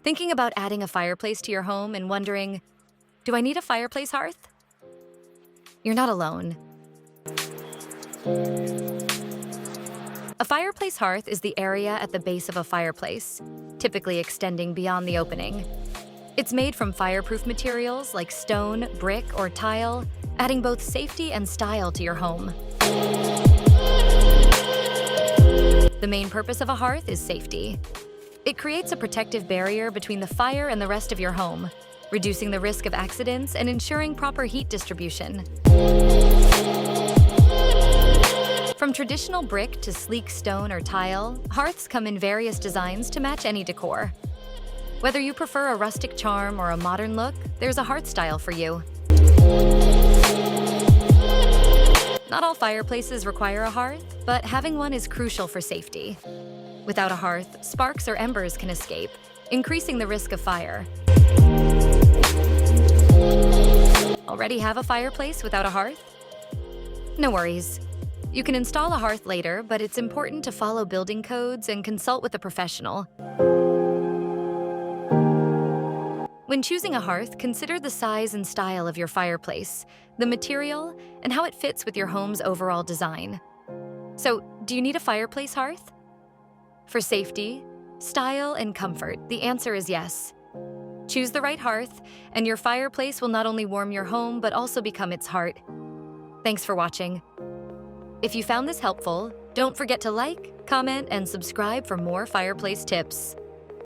Thinking about adding a fireplace to your home and wondering, do I need a fireplace hearth? You're not alone. A fireplace hearth is the area at the base of a fireplace, typically extending beyond the opening. It's made from fireproof materials like stone, brick, or tile, adding both safety and style to your home. The main purpose of a hearth is safety. It creates a protective barrier between the fire and the rest of your home, reducing the risk of accidents and ensuring proper heat distribution. From traditional brick to sleek stone or tile, hearths come in various designs to match any decor. Whether you prefer a rustic charm or a modern look, there's a hearth style for you. Not all fireplaces require a hearth, but having one is crucial for safety. Without a hearth, sparks or embers can escape, increasing the risk of fire. Already have a fireplace without a hearth? No worries. You can install a hearth later, but it's important to follow building codes and consult with a professional. When choosing a hearth, consider the size and style of your fireplace, the material, and how it fits with your home's overall design. So, do you need a fireplace hearth? For safety, style, and comfort, the answer is yes. Choose the right hearth, and your fireplace will not only warm your home, but also become its heart. Thanks for watching. If you found this helpful, don't forget to like, comment, and subscribe for more fireplace tips.